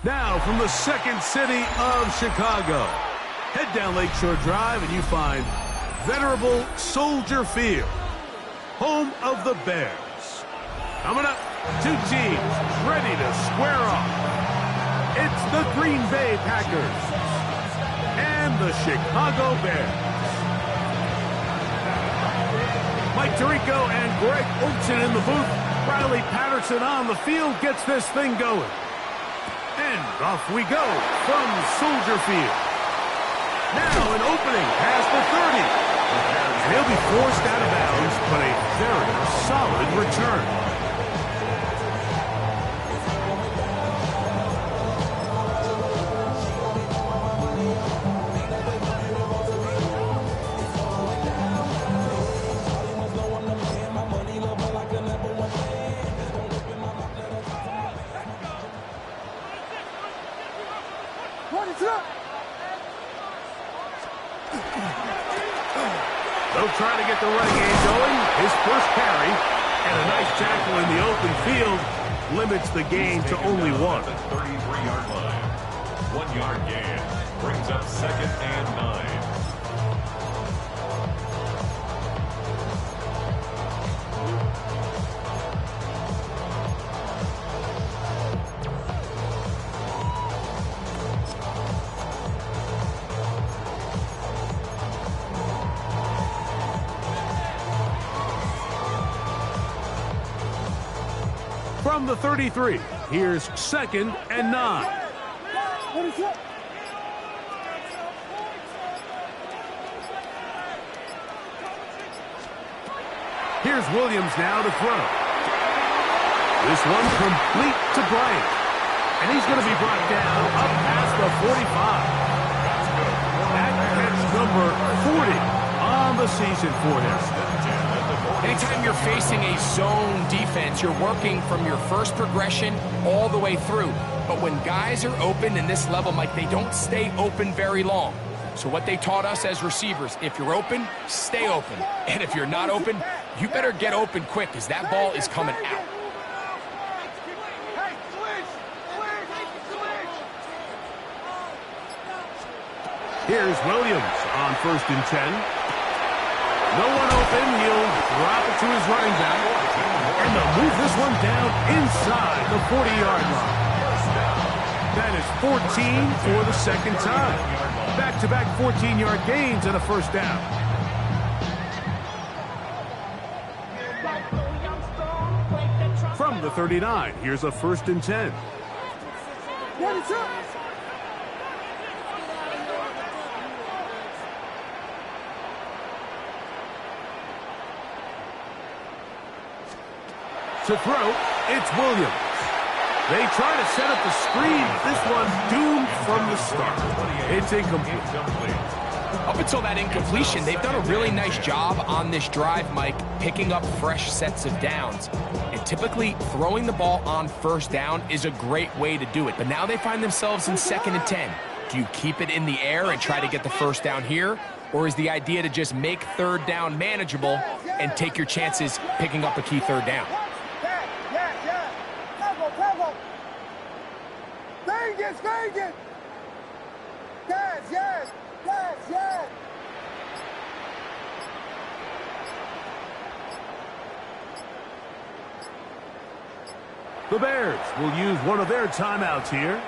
Now from the second city of Chicago, head down Lakeshore Drive and you find venerable Soldier Field, home of the Bears. Coming up, two teams ready to square off. It's the Green Bay Packers and the Chicago Bears. Mike Tirico and Greg Olsen in the booth. Riley Patterson on the field gets this thing going. And off we go from Soldier Field. Now an opening past the 30. And he'll be forced out of bounds, but a very solid return. They'll try to get the running game going. His first carry and a nice tackle in the open field limits the gain to only one. The 33-yard line. 1 yard gain brings up 2nd and 9. From the 33, here's 2nd and 9. Here's Williams now to throw. This one complete to Bryant. And he's going to be brought down up past the 45. That catch number 40 on the season for him. Anytime you're facing a zone defense, you're working from your first progression all the way through. But when guys are open in this level, Mike, they don't stay open very long. So what they taught us as receivers, if you're open, stay open. And if you're not open, you better get open quick because that ball is coming out. Here's Williams on 1st and 10. No one open. He'll drop it to his running back. And they'll move this one down inside the 40-yard line. That is 14 for the second time. Back-to-back 14-yard gains and a first down. From the 39, here's a 1st and 10. To throw, it's Williams. They try to set up the screen. This one's doomed from the start. It's incomplete. Up until that incompletion, they've done a really nice job on this drive, Mike, picking up fresh sets of downs. And typically, throwing the ball on 1st down is a great way to do it. But now they find themselves in 2nd and 10. Do you keep it in the air and try to get the 1st down here? Or is the idea to just make 3rd down manageable and take your chances picking up a key 3rd down? Vegas! Yes! The Bears will use one of their timeouts here,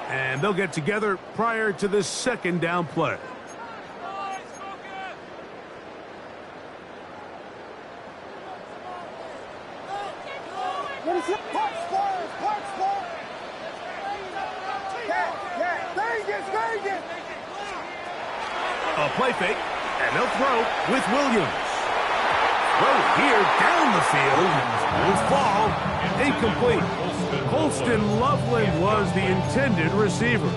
and they'll get together prior to this 2nd down play. A play fake, and they'll throw with Williams. Throw here down the field. Will fall. Incomplete. Colston Loveland was the intended receiver.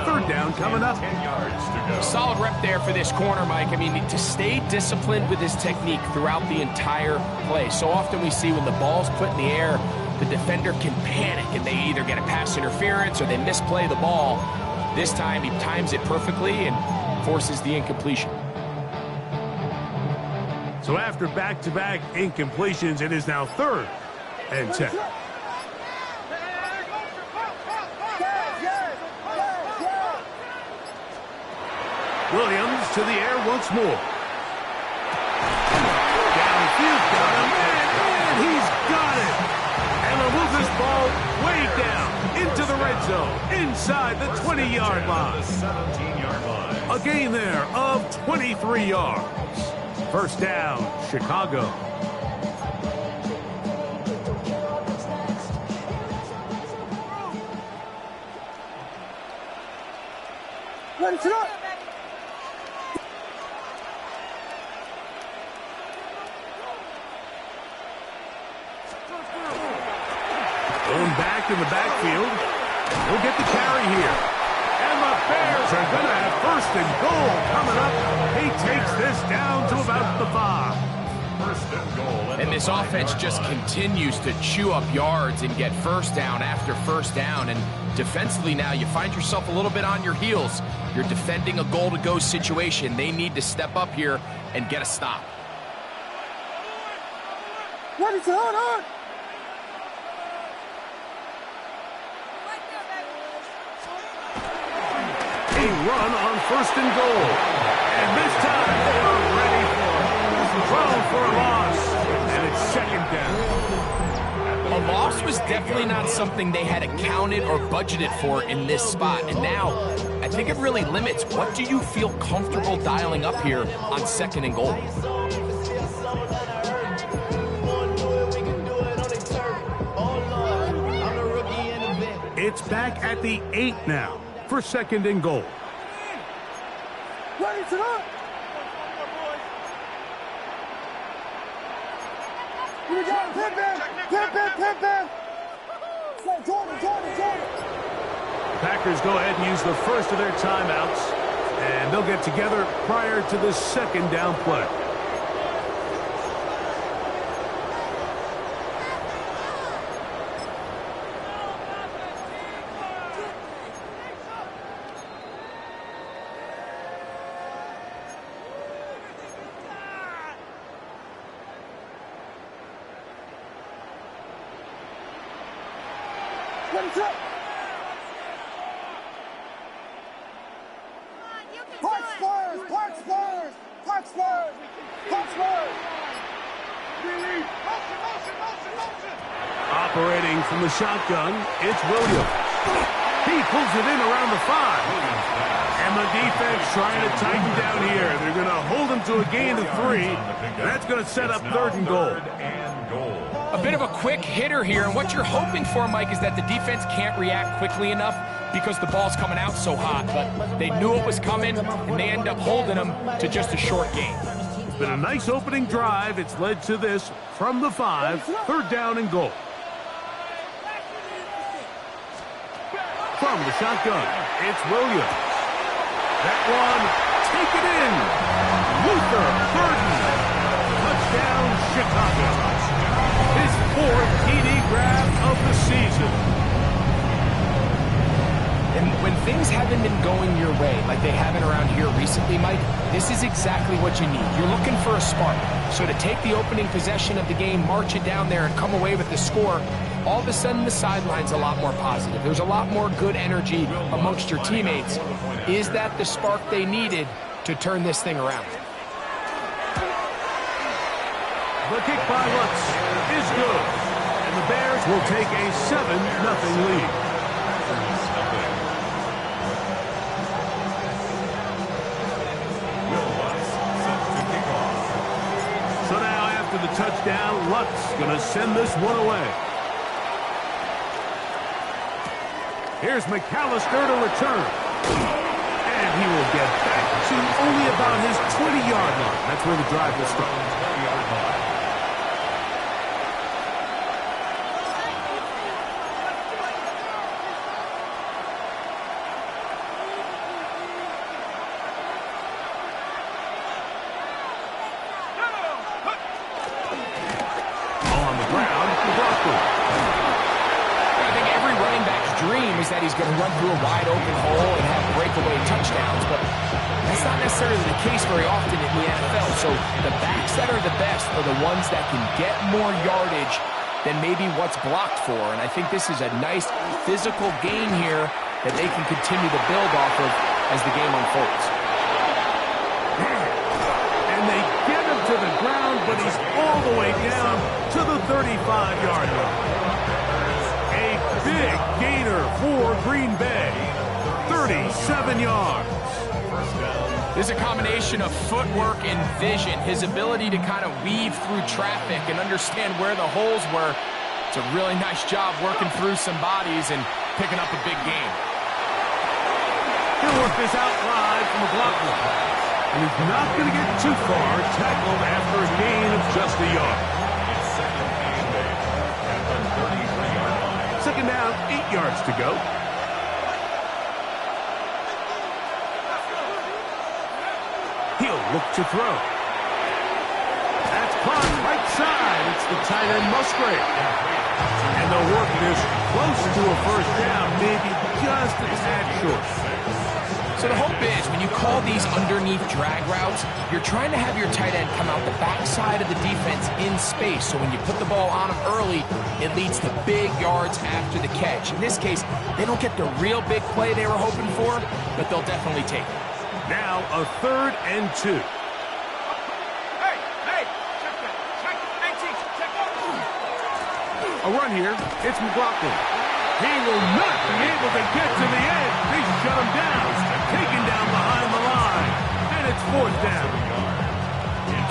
Third down coming up. Solid rep there for this corner, Mike. I mean, to stay disciplined with his technique throughout the entire play. So often we see when the ball's put in the air, the defender can panic and they either get a pass interference or they misplay the ball. This time he times it perfectly and forces the incompletion. So after back-to-back incompletions, it is now 3rd and 10. Williams to the air once more. Downfield, got him, and he's got it. And they'll move this ball way down into the red zone, inside the 20-yard line. 17-yard line. A gain there of 23 yards. First down, Chicago. Ready, sit up. Going back in the backfield. He'll get the carry here. And the Bears are going to have first and goal coming up. He takes this down to about the 5. First and goal. And this offense just continues to chew up yards and get first down after first down. And defensively now, you find yourself a little bit on your heels. You're defending a goal-to-go situation. They need to step up here and get a stop. Ready, sit on. A run on first and goal. And this time they are ready for it. Thrown for a loss. And it's second down. A loss was definitely not something they had accounted or budgeted for in this spot. And now, I think it really limits what do you feel comfortable dialing up here on second and goal. It's back at the 8 now for second and goal. Ready, sit up. Here we go. Pimp him. Jordan. Packers go ahead and use the first of their timeouts, and they'll get together prior to the second down play. Ready, sit up. Punch Spurs. Operating from the shotgun, it's Williams. He pulls it in around the 5. And the defense trying to tighten down here. They're going to hold him to a gain of 3. That's going to set up third and goal. A bit of a quick hitter here, and what you're hoping for, Mike, is that the defense can't react quickly enough because the ball's coming out so hot, but they knew it was coming, and they end up holding them to just a short gain. It's been a nice opening drive. It's led to this from the 5, third down and goal. From the shotgun, it's Williams. That one, take it in. Luther Burden. Touchdown, Chicago. His 4th TD grab of the season. And when things haven't been going your way, like they haven't around here recently, Mike, this is exactly what you need. You're looking for a spark. So to take the opening possession of the game, march it down there, and come away with the score, all of a sudden the sideline's a lot more positive. There's a lot more good energy amongst your teammates. Is that the spark they needed to turn this thing around? The kick by Lutz is good. And the Bears will take a 7-0 lead. So now after the touchdown, Lutz going to send this one away. Here's McAllister to return. And he will get back to only about his 20-yard line. That's where the drive will start. 20-yard line. That he's going to run through a wide open hole and have breakaway touchdowns, but that's not necessarily the case very often in the NFL. So the backs that are the best are the ones that can get more yardage than maybe what's blocked for. And I think this is a nice physical gain here that they can continue to build off of as the game unfolds. down, but he's all the way down to the 35-yard line. A big gainer for Green Bay. 37 yards. There's a combination of footwork and vision, his ability to kind of weave through traffic and understand where the holes were. It's a really nice job working through some bodies and picking up a big gain. He'll work this out live from McLaughlin. And he's not going to get too far, tackled after a gain of just a yard. It's second and 8 at the 33-yard line. Second down, 8 yards to go. He'll look to throw. That's caught right side. It's the tight end Musgrave. And they'll work this close to a first down, maybe just a tad short. So the hope is when you call these underneath drag routes, you're trying to have your tight end come out the backside of the defense in space. So when you put the ball on him early, it leads to big yards after the catch. In this case, they don't get the real big play they were hoping for, but they'll definitely take it. Now a 3rd and 2. A run here. It's McLaughlin. He will not be able to get to the edge. They shut him down. Taken down behind the line. And it's 4th down.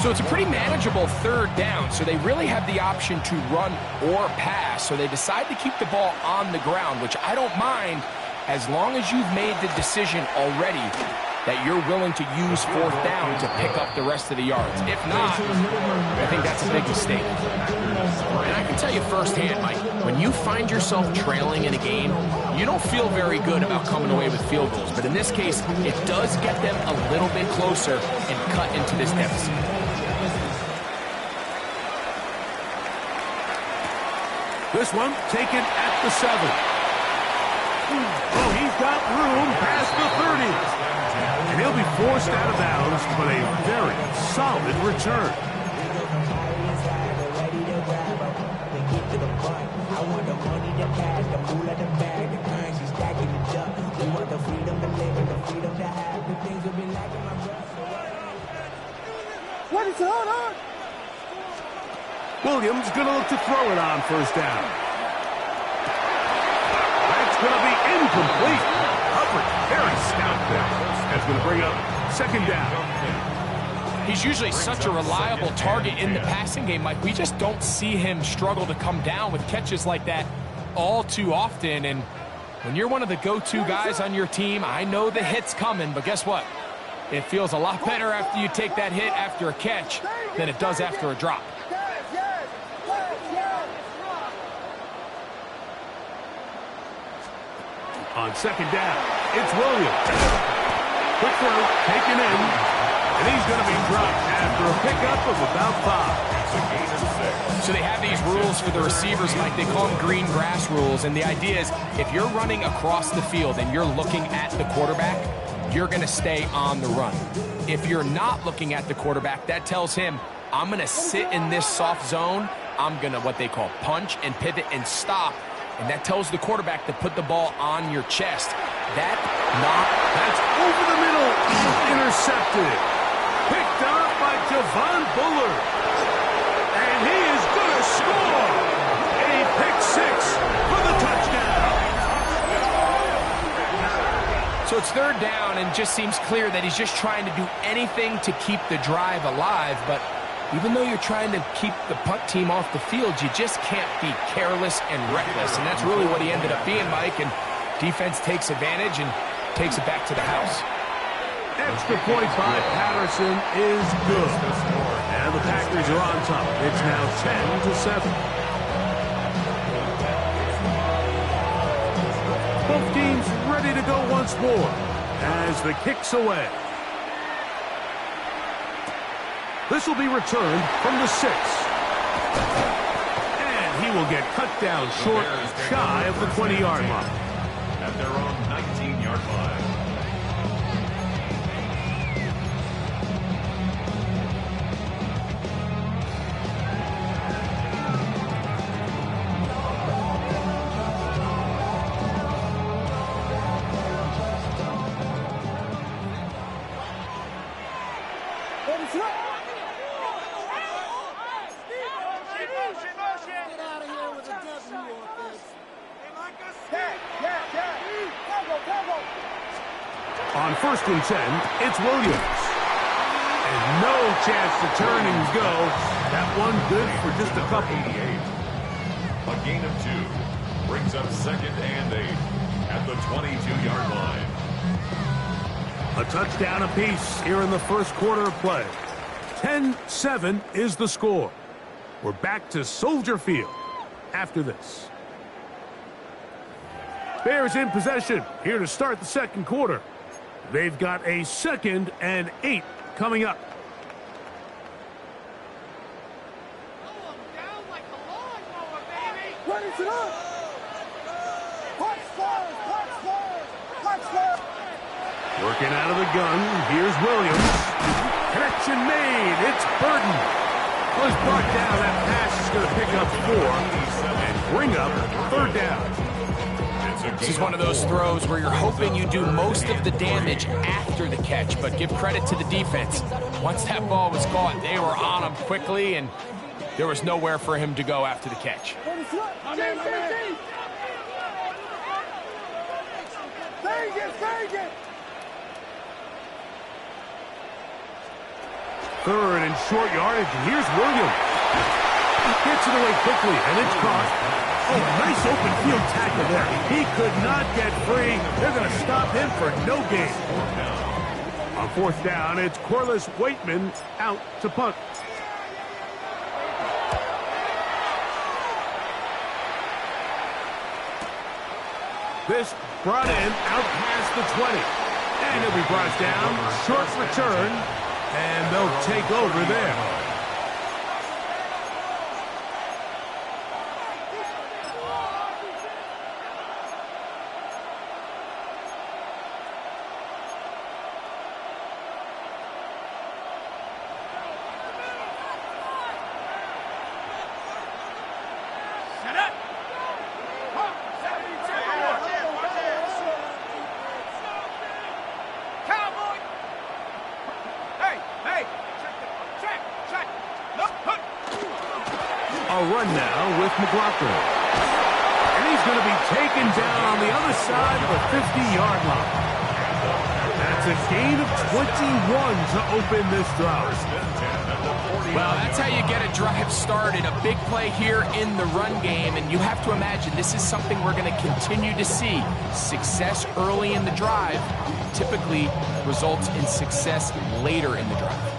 So it's a pretty manageable 3rd down. So they really have the option to run or pass. So they decide to keep the ball on the ground, which I don't mind as long as you've made the decision already that you're willing to use 4th down to pick up the rest of the yards. If not, I think that's a big mistake. And I can tell you firsthand, Mike, when you find yourself trailing in a game, you don't feel very good about coming away with field goals. But in this case, it does get them a little bit closer and cut into this deficit. This one taken at the 7. Oh, he's got room past the 30. And he'll be forced out of bounds, but a very solid return. Williams going to look to throw it on 1st down. That's going to be incomplete. Hubbard, very stout there. That's going to bring up 2nd down. He's usually such a reliable target in the passing game, Mike. We just don't see him struggle to come down with catches like that all too often. And when you're one of the go-to guys on your team, I know the hit's coming, but guess what? It feels a lot better after you take that hit after a catch than it does after a drop. On 2nd down, it's Williams. Quick throw, taken in, and he's going to be dropped after a pickup of about 5. So they have these rules for the receivers, Mike. They call them green grass rules, and the idea is if you're running across the field and you're looking at the quarterback, you're going to stay on the run. If you're not looking at the quarterback, that tells him, I'm going to sit in this soft zone. I'm going to what they call punch and pivot and stop. And that tells the quarterback to put the ball on your chest. That's over the middle. Intercepted. Picked up by Javon Bullard. And he is going to score. A pick 6 for the touchdown. So it's 3rd down, and just seems clear that he's just trying to do anything to keep the drive alive. But even though you're trying to keep the punt team off the field, you just can't be careless and reckless. And that's really what he ended up being, Mike. And defense takes advantage and takes it back to the house. Extra point by Patterson is good. And the Packers are on top. It's now 10-7. Both teams ready to go once more as the kick's away. This will be returned from the 6. And he will get cut down short, shy of the 20-yard line. At their own 19-yard line. On 1st and 10, it's Williams. And no chance to turn and go. That one good for just a couple. A gain of 2 brings up 2nd and 8 at the 22-yard line. A touchdown apiece here in the first quarter of play. 10-7 is the score. We're back to Soldier Field after this. Bears in possession here to start the second quarter. They've got a 2nd and 8 coming up. Ready to go! Punch first! Punch first! Punch first! Working out of the gun, here's Williams. Connection made, it's Burton. Was brought down, that pass is going to pick up 4 and bring up 3rd down. This is one of those throws where you're hoping you do most of the damage after the catch, but give credit to the defense. Once that ball was caught, they were on him quickly, and there was nowhere for him to go after the catch. Vegas! 3rd and short yardage, and here's Williams. Gets it away quickly, and it's caught. Oh, nice open field tackle there. He could not get free. They're going to stop him for no gain. On 4th down, it's Corliss Waitman out to punt. This brought in out past the 20. And it'll be brought down. Short return. And they'll take over there. A run now with McLaughlin. And he's going to be taken down on the other side of the 50-yard line. That's a gain of 21 to open this drive. Well, that's how you get a drive started. A big play here in the run game, and you have to imagine this is something we're going to continue to see. Success early in the drive typically results in success later in the drive.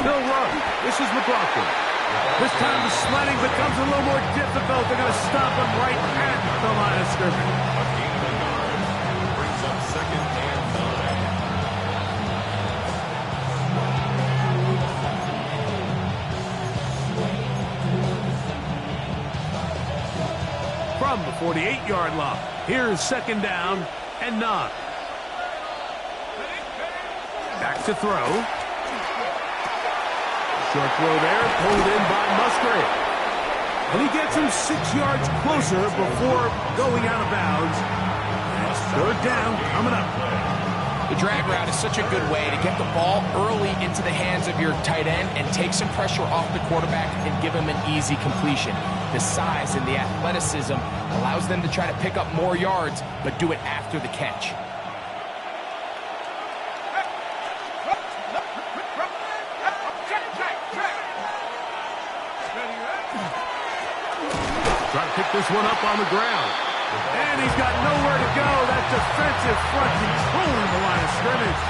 They'll run. This is McLaughlin. This time the sledding becomes a little more difficult. They're going to stop him right at the line of scrimmage. A gain of 1 brings up 2nd and 9. From the 48-yard line, here's 2nd down and 9. Back to throw. Short throw there, pulled in by Musgrave. And he gets him 6 yards closer before going out of bounds. And it's 3rd down coming up. The drag route is such a good way to get the ball early into the hands of your tight end and take some pressure off the quarterback and give him an easy completion. The size and the athleticism allows them to try to pick up more yards, but do it after the catch. Trying to pick this one up on the ground. And he's got nowhere to go. That defensive front controlling the line of scrimmage.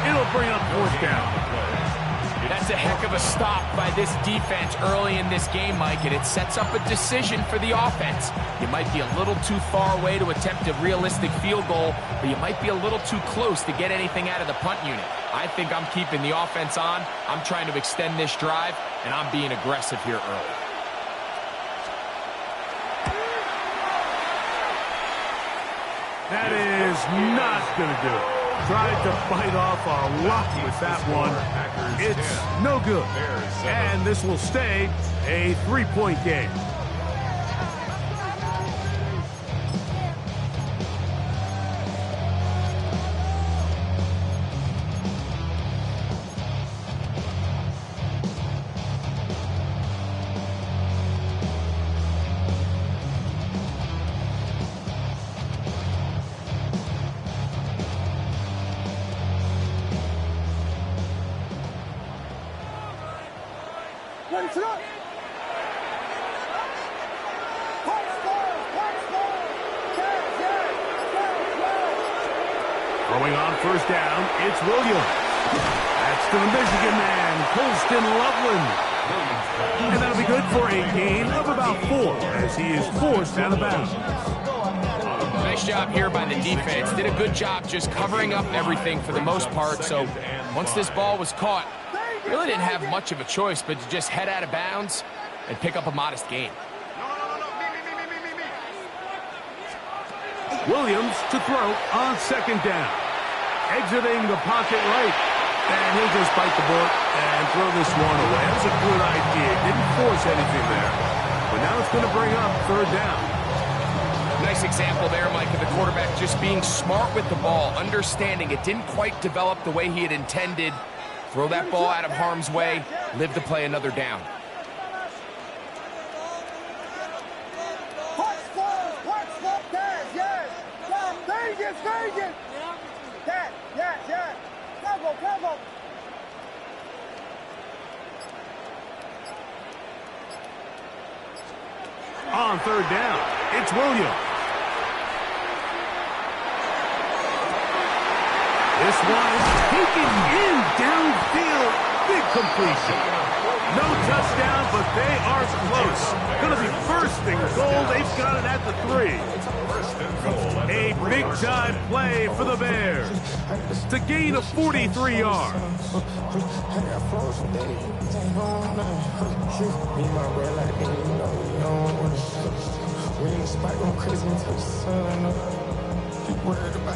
It'll bring up 4th down. That's a heck of a stop by this defense early in this game, Mike, and it sets up a decision for the offense. You might be a little too far away to attempt a realistic field goal, but you might be a little too close to get anything out of the punt unit. I think I'm keeping the offense on. I'm trying to extend this drive, and I'm being aggressive here early. That is not going to do it. Tried to bite off a lot with that one. It's no good. And this will stay a 3-point game. Finish it up. Punch forward, punch forward. Yes. Throwing on first down, it's Williams. That's to the Michigan man, Colston Loveland. And that'll be good for a gain of about 4 as he is forced out of bounds. Nice job here by the defense. Did a good job just covering up everything for the most part. So once this ball was caught, really didn't have much of a choice but to just head out of bounds and pick up a modest gain. Williams to throw on second down. Exiting the pocket right. And he'll just bite the bullet and throw this one away. That was a good idea. Didn't force anything there. But now it's going to bring up third down. Nice example there, Mike, of the quarterback just being smart with the ball, understanding it didn't quite develop the way he had intended. Throw that ball out of harm's way, live to play another down. Vegas. Yes. Cover. On third down, it's Williams. This one is taken in downfield. Big completion. No touchdown, but they are close. Going to be first and goal. They've got it at the 3. A big-time play for the Bears to gain of 43 yards.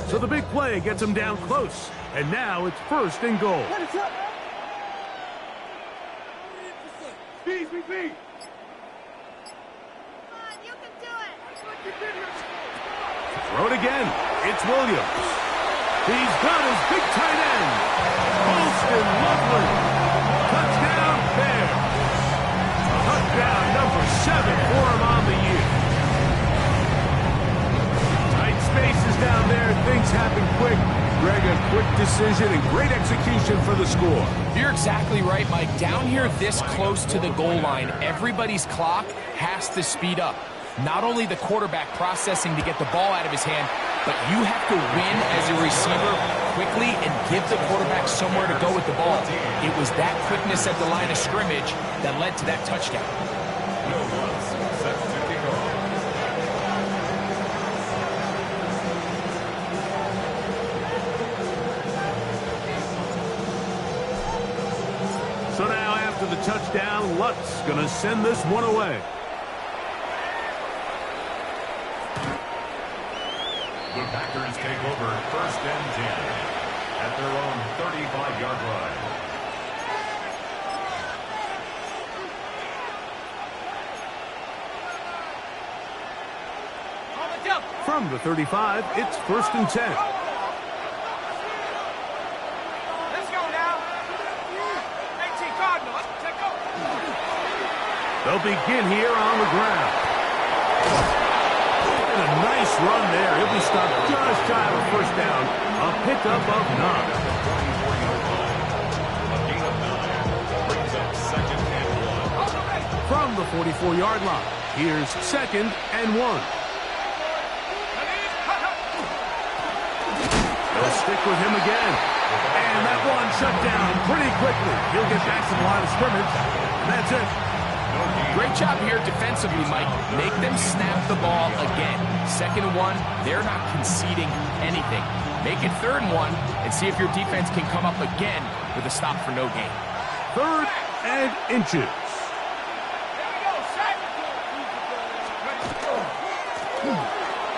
So the big play gets him down close, and now it's first and goal. Beat. Throw it again. It's Williams. He's got his big tight end. Colston Loveland. Touchdown, Bears. Touchdown number 7 for him on the year. Tight spaces down there. Things happen quick. Greg, a quick decision and great execution for the score. You're exactly right, Mike. Down here this close to the goal line, everybody's clock has to speed up. Not only the quarterback processing to get the ball out of his hand, but you have to win as a receiver quickly and give the quarterback somewhere to go with the ball. It was that quickness at the line of scrimmage that led to that touchdown. So now after the touchdown, Lutz going to send this one away. The Packers take over first and 10 at their own 35-yard line. From the 35, it's first and 10. Let's go now. 18 Cardinals. Let's go. They'll begin here on the ground. And a nice run there. He'll be stopped just shy of a first down. A pickup of 9. A gain of 9 brings up second and 1. From the 44-yard line, here's second and 1. They'll stick with him again. And that one shut down pretty quickly. He'll get back to the line of scrimmage. And that's it. Great job here defensively, Mike. Make them snap the ball again. Second and 1, they're not conceding anything. Make it third and 1 and see if your defense can come up again with a stop for no gain. Third and inches.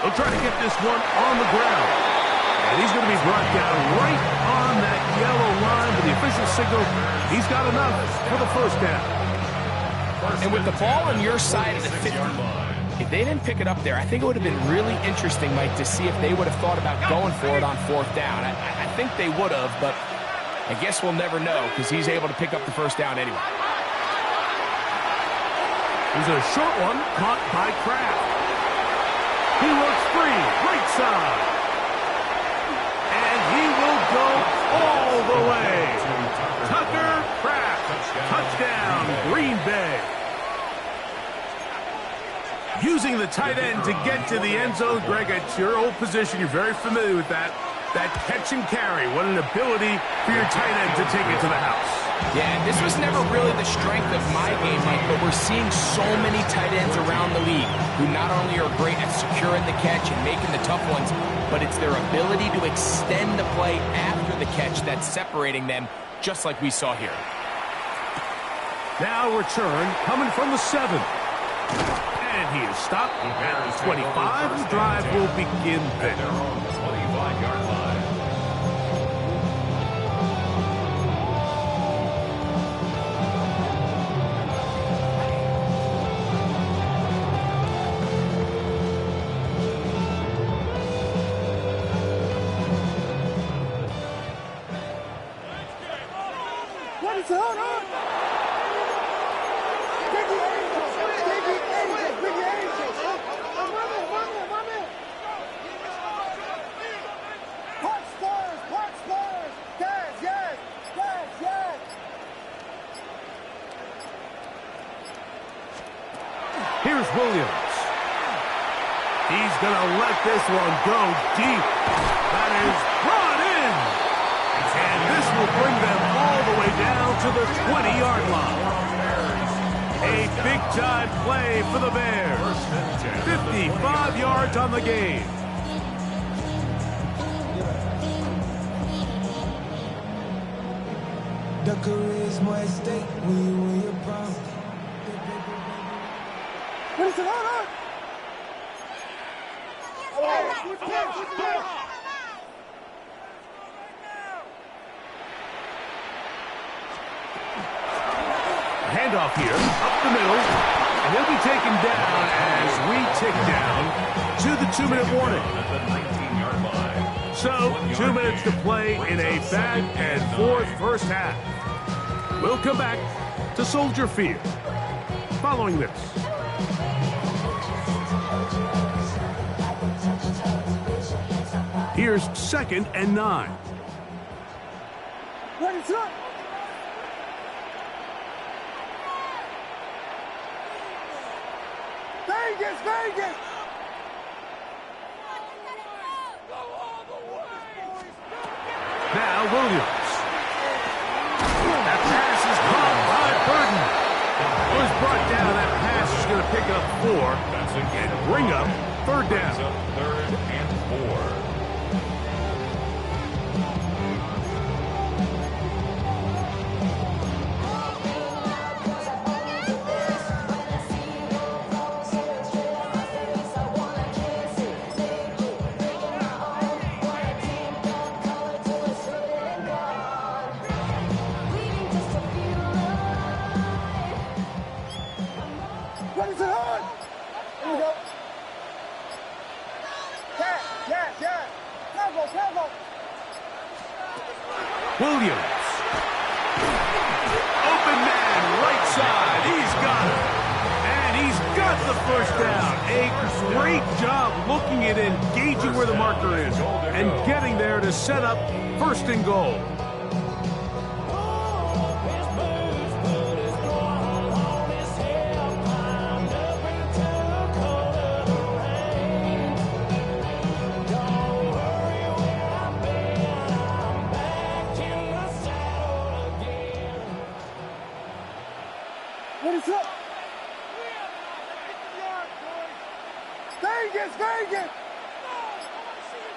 They'll try to get this one on the ground. And he's going to be brought down right on that yellow line. But the official signal, he's got enough for the first down. And with the ball on your side of the 50, if they didn't pick it up there, I think it would have been really interesting, Mike, to see if they would have thought about going for it on fourth down. I think they would have, but I guess we'll never know because he's able to pick up the first down anyway. Here's a short one caught by Kraft. He works free, right side. And he will go all the way. Tucker Kraft, touchdown, Green Bay. using the tight end to get to the end zone. Greg, at your old position, you're very familiar with that. That catch and carry, what an ability for your tight end to take it to the house. Yeah, and this was never really the strength of my game, Mike, but we're seeing so many tight ends around the league who not only are great at securing the catch and making the tough ones, but it's their ability to extend the play after the catch that's separating them, just like we saw here. Now return coming from the 7. And he is stopped at the 25. The drive will begin there. 25-yard line. What is on? Here's Williams. He's going to let this one go deep. That is brought in. And this will bring them all the way down to the 20-yard line. A big-time play for the Bears. 55 yards on the game. The charisma at stake when you win your problem. What is it on? Handoff here, up the middle, and he'll be taken down as we tick down to the 2-minute warning. So, 2 minutes to play in a back-and-forth first half. We'll come back to Soldier Field following this. Here's 2nd and 9. What is up? Vegas! Now Williams. That pass is caught by Burton. It was brought down. That pass is going to pick up 4 and bring up 3rd down. 3rd and 4. What is it on? Here we go. Yeah. Careful. Williams. Open man, right side. He's got it. And he's got the first down. A great job looking at engaging where the marker is and getting there to set up 1st and goal. What is up? Vegas!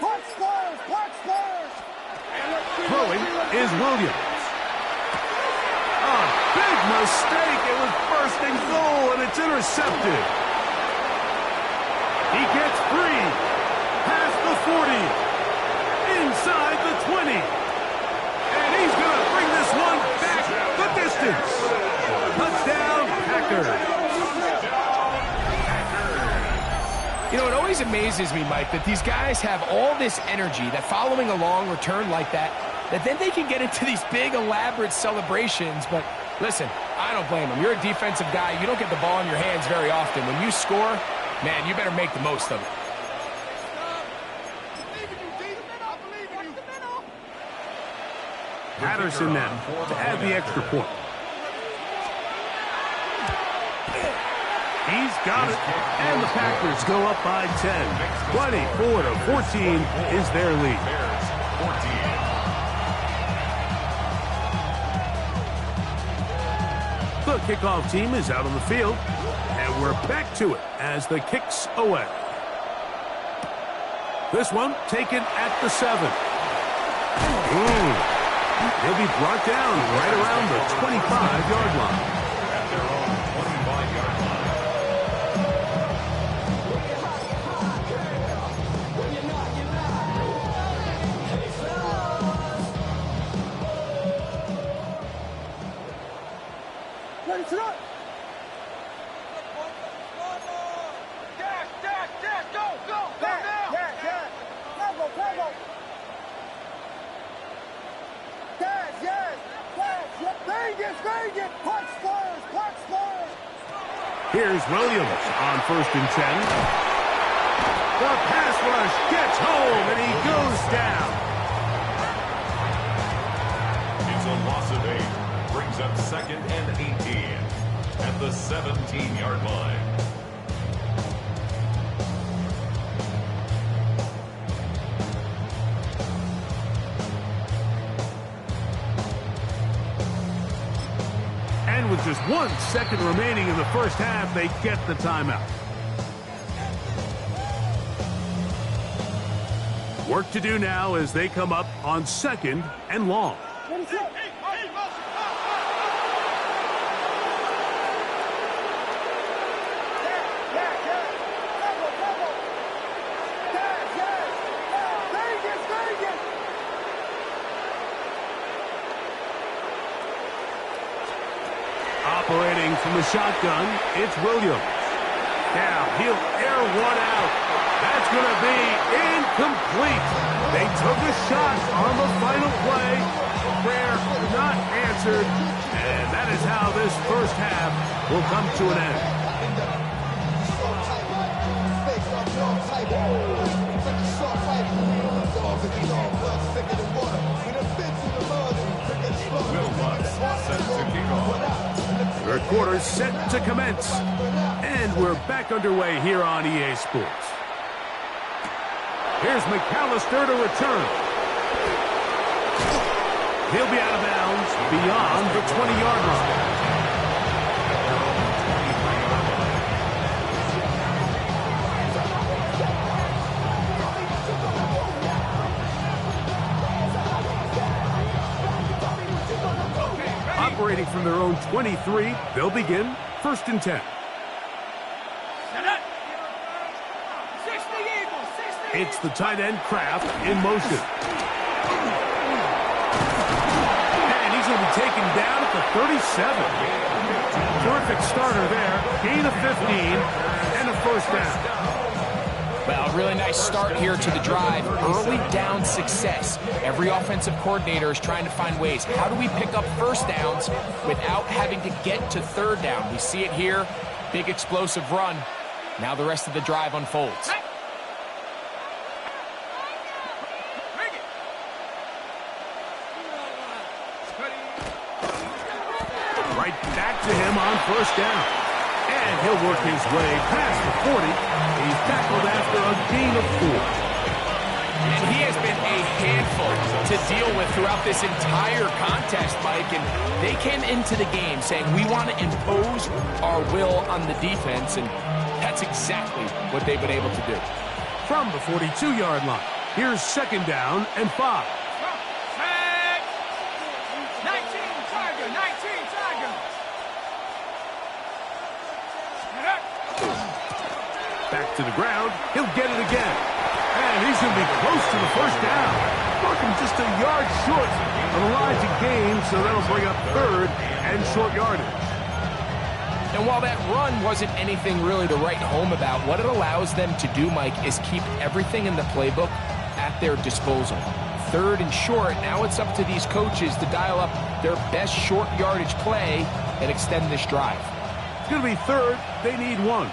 Park Spurs! Throwing is Williams. A big mistake. It was 1st and goal, and it's intercepted. He gets free. Past the 40. Inside the 20. And he's going to bring this one back the distance. Touchdown, Packers. You know, it always amazes me, Mike, that these guys have all this energy, that following a long return like that then they can get into these big, elaborate celebrations. But listen, I don't blame them. You're a defensive guy. You don't get the ball in your hands very often. When you score, man, you better make the most of it. Patterson now to add the extra point. He He's got it. And the Packers go up by 10. 24-14 is their lead. Bears 14. The kickoff team is out on the field. And we're back to it as the kick's away. This one taken at the 7. He'll be brought down right around the 25-yard line. At their own 25-yard line. Ready to run. Here's Williams on 1st and 10. The pass rush gets home, and he goes down. It's a loss of 8. Brings up 2nd and 18 at the 17-yard line. And with just 1 second remaining in the first half, they get the timeout. Work to do now as they come up on 2nd and long. Operating from the shotgun, it's Williams. Now he'll air one out. That's going to be incomplete. They took a shot on the final play. Prayer not answered. And that is how this first half will come to an end. Set to kick off. Third quarter set to commence. And we're back underway here on EA Sports. Here's McAllister to return. He'll be out of bounds beyond the 20-yard line. Operating from their own 23, they'll begin 1st and 10. It's the tight end Kraft in motion. And he's going to be taken down at the 37. Terrific starter there. Gain of 15 and a first down. Well, a really nice start here to the drive. Early down success. Every offensive coordinator is trying to find ways. How do we pick up first downs without having to get to 3rd down? We see it here. Big explosive run. Now the rest of the drive unfolds. Right back to him on 1st down. And he'll work his way past the 40. He's tackled after a gain of 4. And he has been a handful to deal with throughout this entire contest, Mike. And they came into the game saying, we want to impose our will on the defense. And that's exactly what they've been able to do. From the 42-yard line, here's 2nd down and 5. Back to the ground. He'll get it again. And he's going to be close to the first down. Marking just a yard short of the line to gain, so that'll bring up 3rd and short yardage. And while that run wasn't anything really to write home about, what it allows them to do, Mike, is keep everything in the playbook at their disposal. 3rd and short, now it's up to these coaches to dial up their best short yardage play and extend this drive. It's going to be 3rd. They need 1.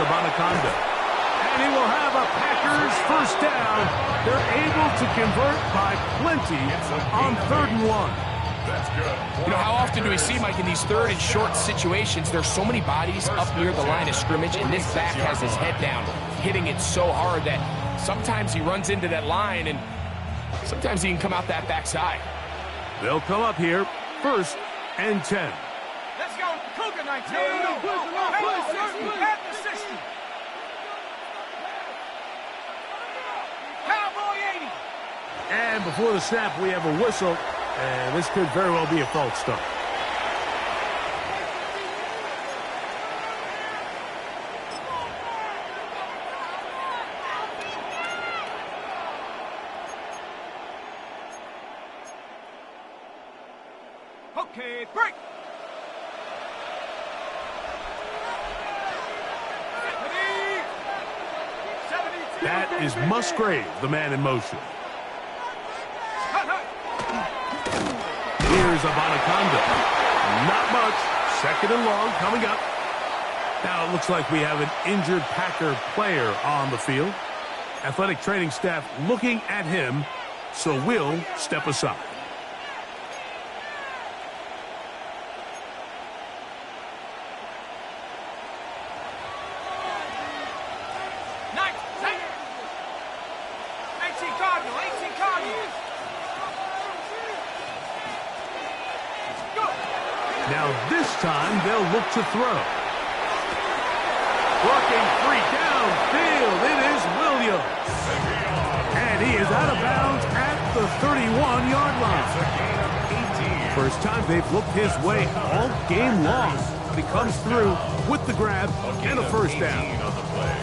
Anaconda. And he will have a Packers first down. They're able to convert by plenty on 3rd and 1. That's good. You know, how often do we see, Mike, in these 3rd and short situations, there's so many bodies up near the line of scrimmage, and this back has his head down, hitting it so hard that sometimes he runs into that line, and sometimes he can come out that backside. They'll come up here, 1st and 10. Let's go. Cougar 19. At the 60. Cowboy 80. And before the snap, we have a whistle, and this could very well be a false start. Okay, break. That is Musgrave, the man in motion. Here's Anaconda. Not much. 2nd and long coming up. Now it looks like we have an injured Packer player on the field. Athletic training staff looking at him, so we'll step aside. Now this time they'll look to throw. Working free downfield. It is Williams. And he is out of bounds at the 31-yard line. First time they've looked his way all game long. But he comes through with the grab and a first down. On the play.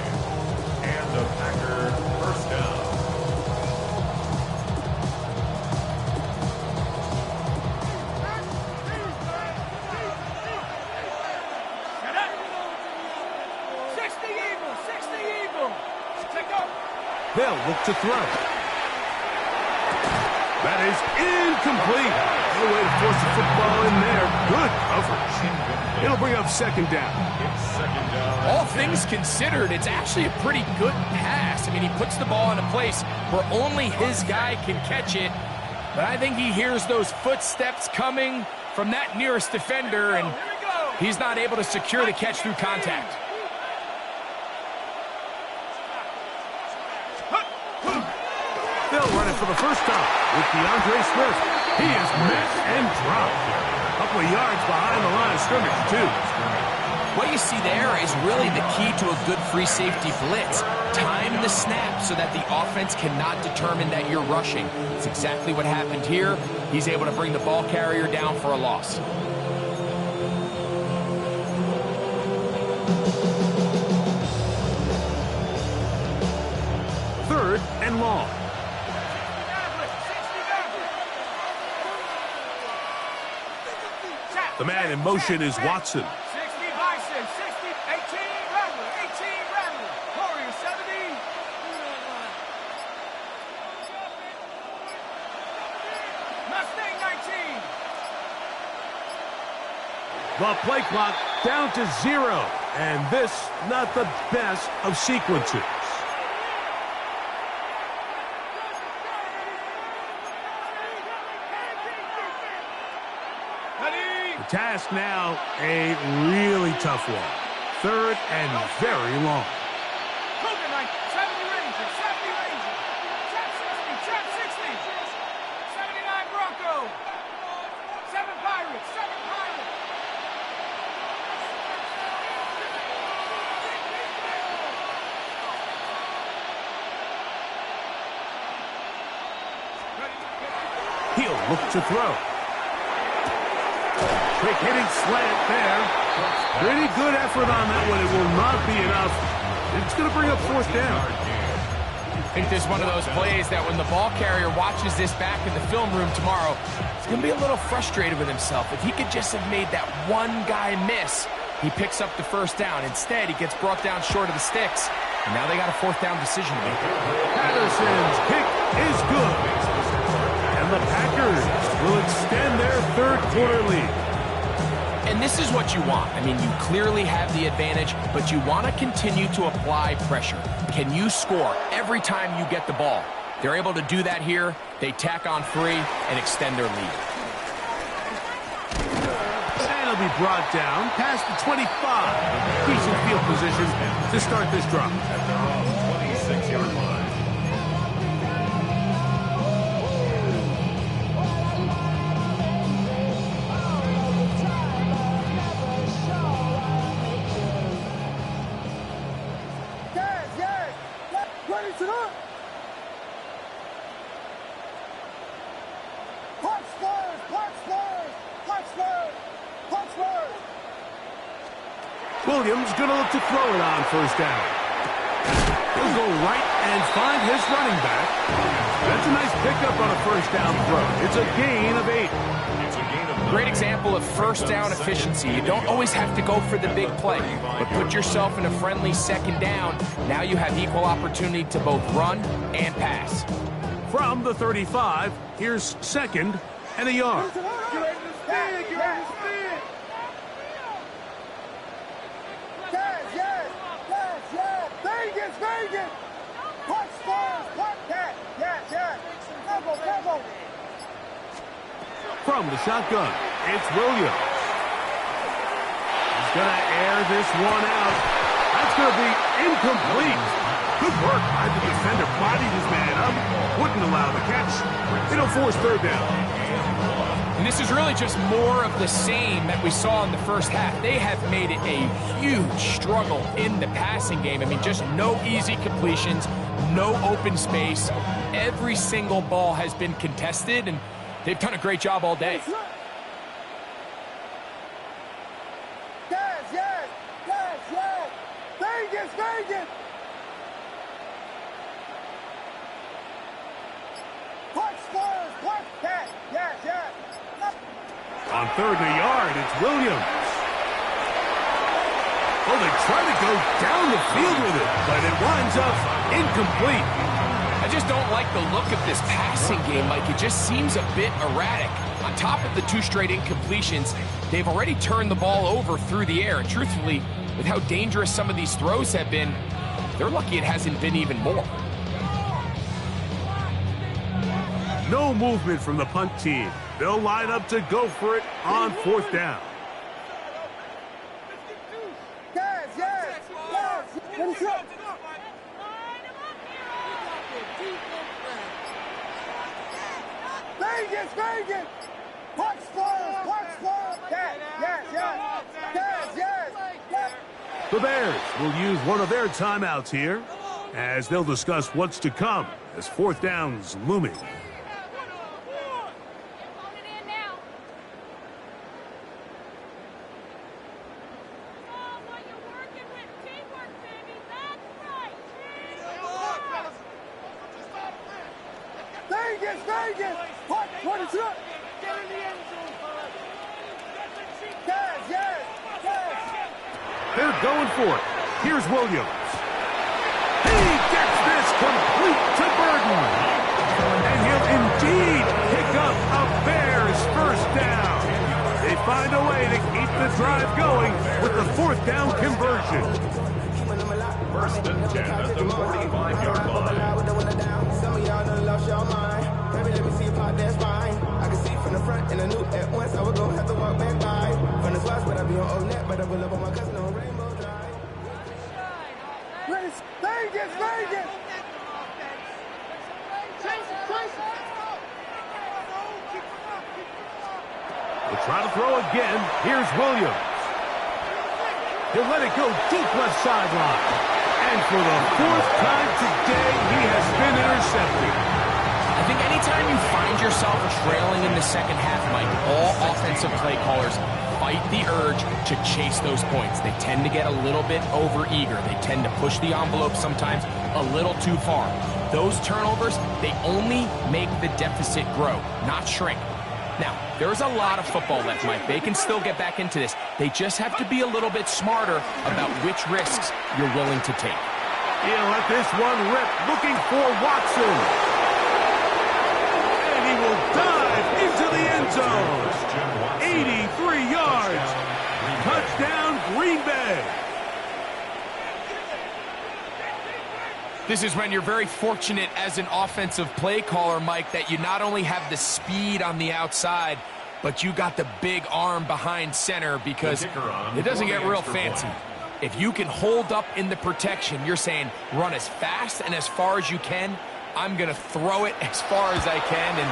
And the Packer first down. They'll look to throw. That is incomplete. No way to force the football in there. Good coverage. It'll bring up 2nd down. All things considered, it's actually a pretty good pass. I mean, he puts the ball in a place where only his guy can catch it. But I think he hears those footsteps coming from that nearest defender, and he's not able to secure the catch through contact. They'll run it for the first time with DeAndre Swift. He is met and dropped. A couple of yards behind the line of scrimmage, too. What you see there is really the key to a good free safety blitz. Time the snap so that the offense cannot determine that you're rushing. It's exactly what happened here. He's able to bring the ball carrier down for a loss. Third and long. The man in motion is Watson. 60 Bison, 60, 18 Rattler, 18 Rattler, Warrior 70. Mustang 19. The play clock down to 0. And this, not the best of sequences. Task now, a really tough one. 3rd and very long. Cougar 9, 70 Ranger, 70 Ranger. Trap 60, Trap 60. 79 Bronco. 7 Pirates, 7 Pirates. He'll look to throw. Quick hitting slant there. Pretty good effort on that one. It will not be enough. It's going to bring up 4th down. I think this is one of those plays that when the ball carrier watches this back in the film room tomorrow, he's going to be a little frustrated with himself. If he could just have made that one guy miss, he picks up the first down. Instead, he gets brought down short of the sticks, and now they got a 4th down decision to make. Patterson's kick is good. And the Packers will extend their 3rd quarter lead. And this is what you want. I mean, you clearly have the advantage, but you want to continue to apply pressure. Can you score every time you get the ball? They're able to do that here. They tack on 3 and extend their lead. And it'll be brought down past the 25. Decent field position to start this drive. At their own 26-yard line. Williams going to look to throw it on first down. He'll go right and find his running back. That's a nice pickup on a first down throw. It's a gain of 8. It's a gain of 9. Great example of first down efficiency. You don't always have to go for the big play, but put yourself in a friendly second down. Now you have equal opportunity to both run and pass. From the 35, here's 2nd and a yard. From the shotgun, it's Williams. He's going to air this one out. That's going to be incomplete. Good work by the defender. Bodied his man up. Wouldn't allow the catch. It'll force third down. And this is really just more of the same that we saw in the first half. They have made it a huge struggle in the passing game. I mean, just no easy completions, no open space. Every single ball has been contested, and they've done a great job all day. On 3rd and a yard, it's Williams. Oh, they try to go down the field with it, but it winds up incomplete. I just don't like the look of this passing game, Mike. It just seems a bit erratic. On top of the 2 straight incompletions, they've already turned the ball over through the air. And truthfully, with how dangerous some of these throws have been, they're lucky it hasn't been even more. No movement from the punt team. They'll line up to go for it on 4th down. The Bears will use one of their timeouts here as they'll discuss what's to come as 4th down's looming. They're going for it. Here's Williams. He gets this complete to Burton. And he'll indeed pick up a Bears first down. They find a way to keep the drive going with the 4th down conversion. 1st and 10 at the 45-yard line. Some of y'all done lost your mind. Baby, let me see a part that's fine. I can see from the front and I knew at once I was gonna have to walk back by. From the spots, but I be on Old Net, but I will up on my cousin on Rainbow Drive. Vegas! They'll try to throw again. Here's Williams. He'll let it go deep left sideline. And for the 4th time today, he has been intercepted. I think anytime you find yourself trailing in the second half, Mike, all offensive play callers fight the urge to chase those points. They tend to get a little bit overeager. They tend to push the envelope sometimes a little too far. Those turnovers, they only make the deficit grow, not shrink. Now, there's a lot of football left, Mike. They can still get back into this. They just have to be a little bit smarter about which risks you're willing to take. He'll let this one rip, looking for Watson. And he will dive into the end zone. 83 yards. Touchdown, Green Bay. This is when you're very fortunate as an offensive play caller, Mike, that you not only have the speed on the outside, but you got the big arm behind center, because it doesn't get real fancy. If you can hold up in the protection, you're saying run as fast and as far as you can. I'm going to throw it as far as I can, and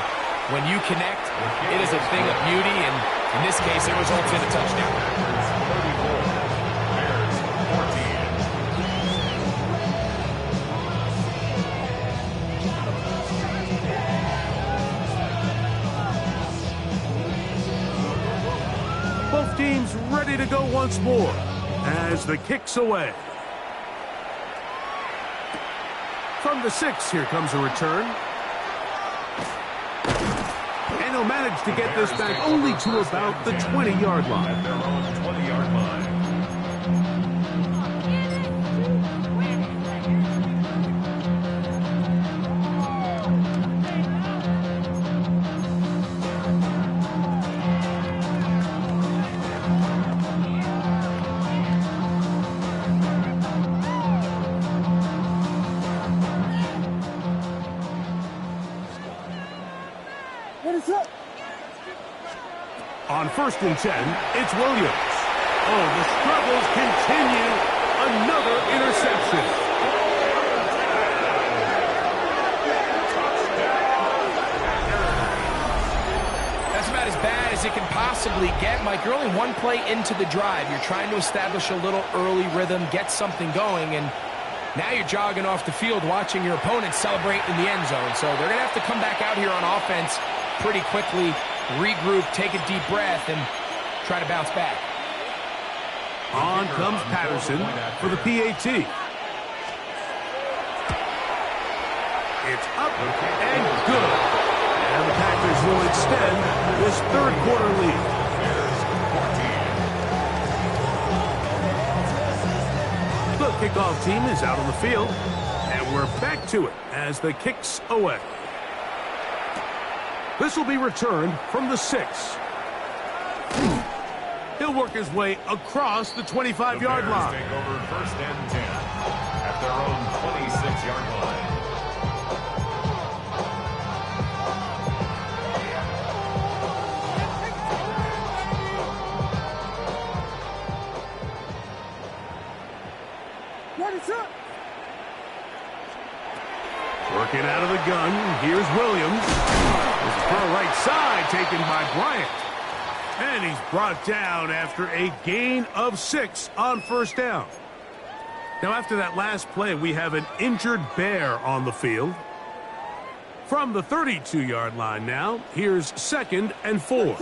when you connect, it is a thing of beauty, and in this case, it results in a touchdown. Both teams ready to go once more as the kick's away. From the 6, here comes a return. And he'll manage to get this back only to about the 20-yard line. At their own 20-yard line. On 1st and 10, it's Williams. Oh, the struggles continue. Another interception. That's about as bad as it can possibly get, Mike. You're only one play into the drive. You're trying to establish a little early rhythm, get something going, and now you're jogging off the field watching your opponent celebrate in the end zone. So they're going to have to come back out here on offense pretty quickly, regroup, take a deep breath, and try to bounce back. On comes Patterson for the PAT. It's up and good. And the Packers will extend this third-quarter lead. The kickoff team is out on the field, and we're back to it as the kick's away. This will be returned from the 6. He'll work his way across the 25-yard line. Take over 1st and 10 at their own 26-yard line. Working out of the gun, here's Williams. This is for a right side, taken by Bryant. And he's brought down after a gain of 6 on 1st down. Now, after that last play, we have an injured Bear on the field. From the 32-yard line now, here's 2nd and 4.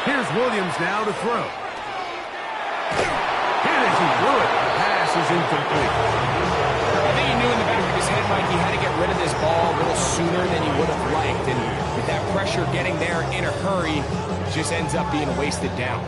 Here's Williams now to throw. And as he threw it, the pass is incomplete. I think he knew in the back of his head, Mike, he had to get rid of this ball a little sooner than he would have liked. And with that pressure getting there in a hurry, it just ends up being a wasted down.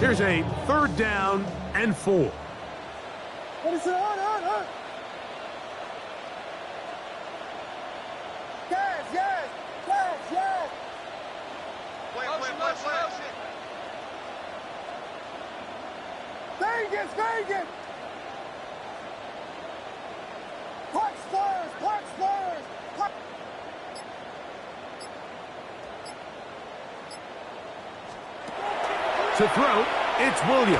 Here's a 3rd down and 4. Vegas! Clutch Spurs! To throw, it's Williams.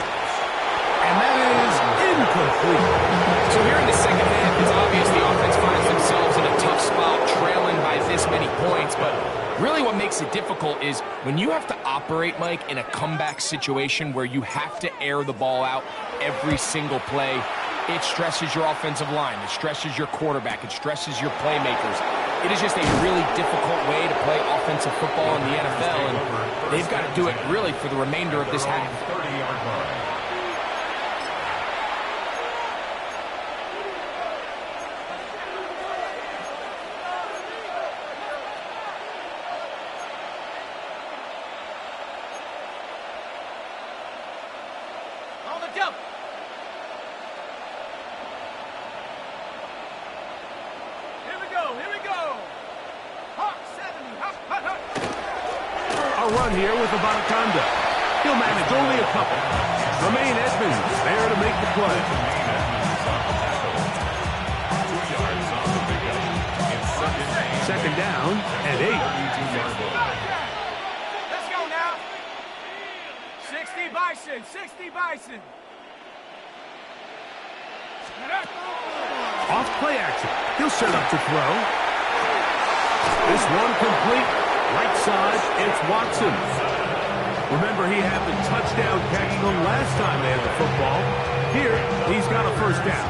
And that is incomplete. So here in the second half, it's obvious the offense finds themselves in a tough spot, trailing by this many points. But really what makes it difficult is when you have to operate, Mike, in a comeback situation where you have to air the ball out every single play, it stresses your offensive line, it stresses your quarterback, it stresses your playmakers. It is just a really difficult way to play offensive football in the NFL, and they've got to do it really for the remainder of this half. A run here with the Banaconda. He'll manage only a couple. Romaine Edmonds there to make the play. Second down and 8. Let's go now. 60 Bison, 60 Bison. Off play action. He'll set up to throw. This one complete. Right side, it's Watson. Remember, he had the touchdown catch the last time they had the football. Here, he's got a first down.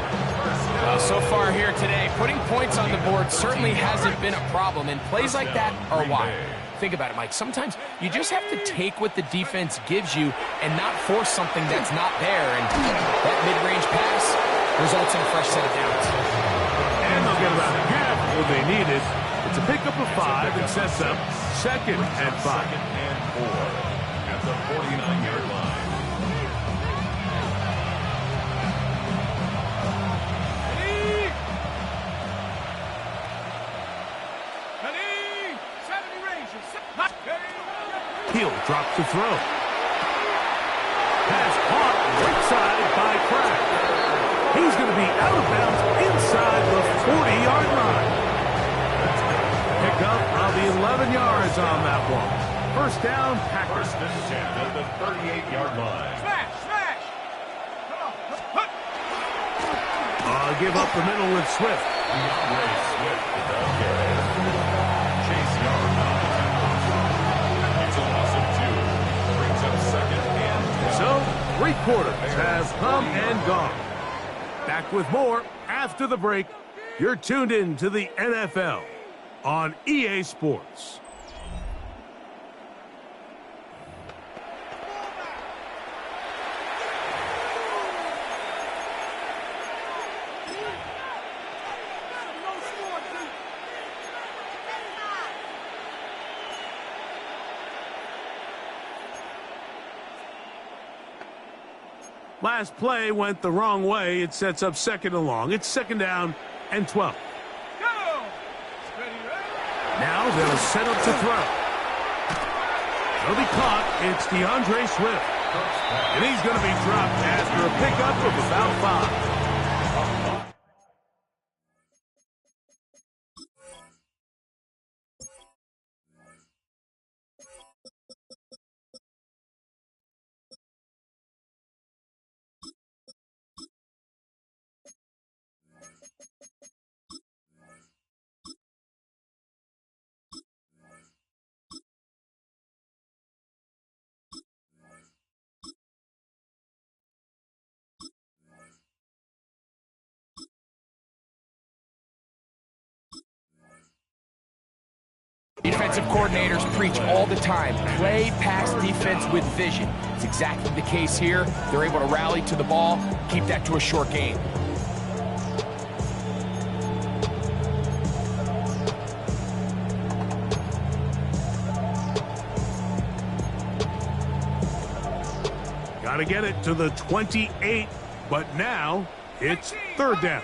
So far here today, putting points on the board certainly hasn't been a problem, and plays like that are why. Think about it, Mike. Sometimes you just have to take what the defense gives you and not force something that's not there, and that mid-range pass results in a fresh set of downs. And they'll get around half what they needed. It's a pickup of 5 and sets up second and 5. Second and 4 at the 49-yard line. He'll drop to throw. Pass caught right side by Pratt. He's going to be out of bounds inside the 40-yard line. Pick up of the 11 yards on that one. First down, Packers. First and 10 at the 38-yard line. Smash, smash. Come on. Give up the middle with Swift. Ray Swift with the carry. Chase Young on the tackle. It's a loss of 2. Brings up second and 12. So, 3 quarters have come and gone. Back with more after the break. You're tuned in to the NFL on EA Sports. Last play went the wrong way. It sets up second and long. It's second down and 12. Go! Now they'll set up to throw. He'll be caught. It's DeAndre Swift. And he's going to be dropped after a pickup of about 5. Defensive coordinators preach all the time, play pass defense with vision. It's exactly the case here. They're able to rally to the ball, keep that to a short gain. Got to get it to the 28, but now it's third down.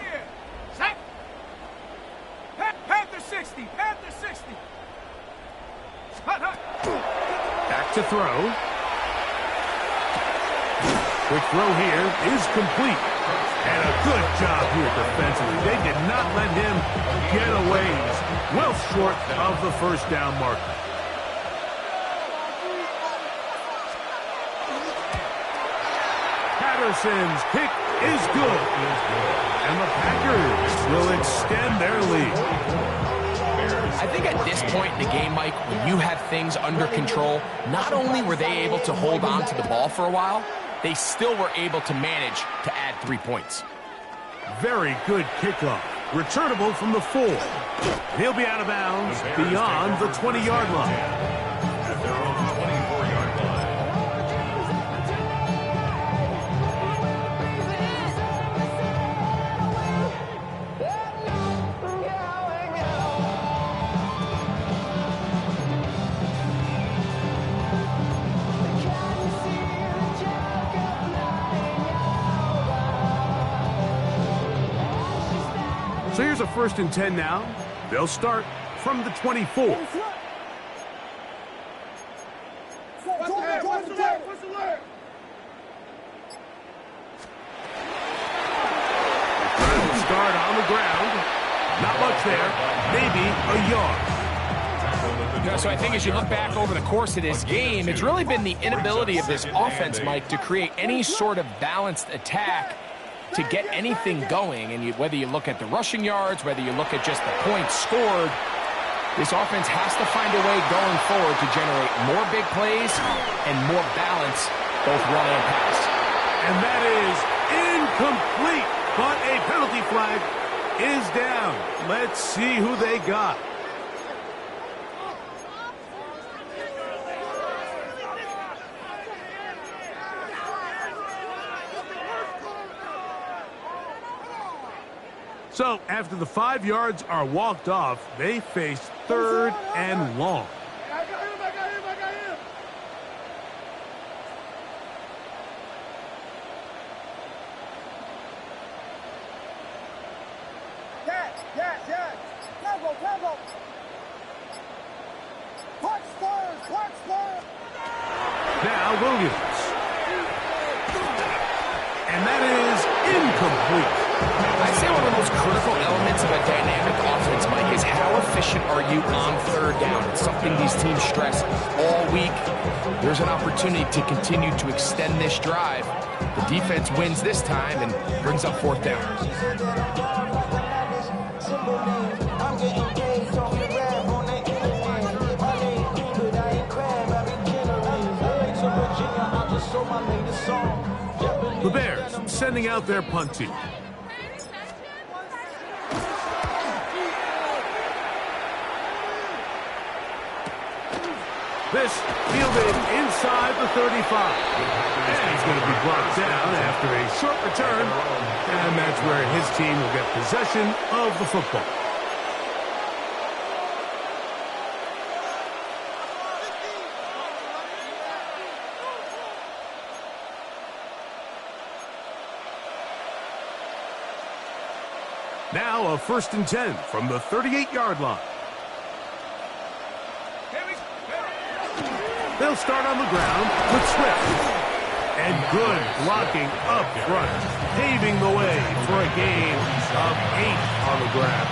Panther 60, Panther 60. Back to throw. Quick throw here is complete. And a good job here defensively. They did not let him get away. He's well short of the first down marker. Patterson's kick is good. And the Packers will extend their lead. I think at this point in the game, Mike, when you have things under control, not only were they able to hold on to the ball for a while, they still were able to manage to add 3 points. Very good kickoff. Returnable from the 4. He'll be out of bounds beyond the 20-yard line. At their own 24-yard line. So here's a 1st and 10 now. They'll start from the 24. ground. Not much there. Maybe a yard. So I think as you look back over the course of this game, it's really been the inability of this offense, Mike, to create any sort of balanced attack to get anything going. And whether you look at the rushing yards, whether you look at just the points scored, this offense has to find a way going forward to generate more big plays and more balance, both run and pass. And that is incomplete, but a penalty flag is down. Let's see who they got. So, after the 5 yards are walked off, they face 3rd and long. Yes. Tempo. Punch first. Now Williams. And that is incomplete. I'd say one of the most critical elements of a dynamic offense, Mike, is how efficient are you on 3rd down. It's something these teams stress all week. There's an opportunity to continue to extend this drive. The defense wins this time and brings up 4th down. The Bears sending out their punt team. This fielded inside the 35. And he's going to be brought down after a short return. And that's where his team will get possession of the football. Now a 1st and 10 from the 38-yard line. They'll start on the ground with Swift. And good blocking up front, paving the way for a gain of 8 on the ground.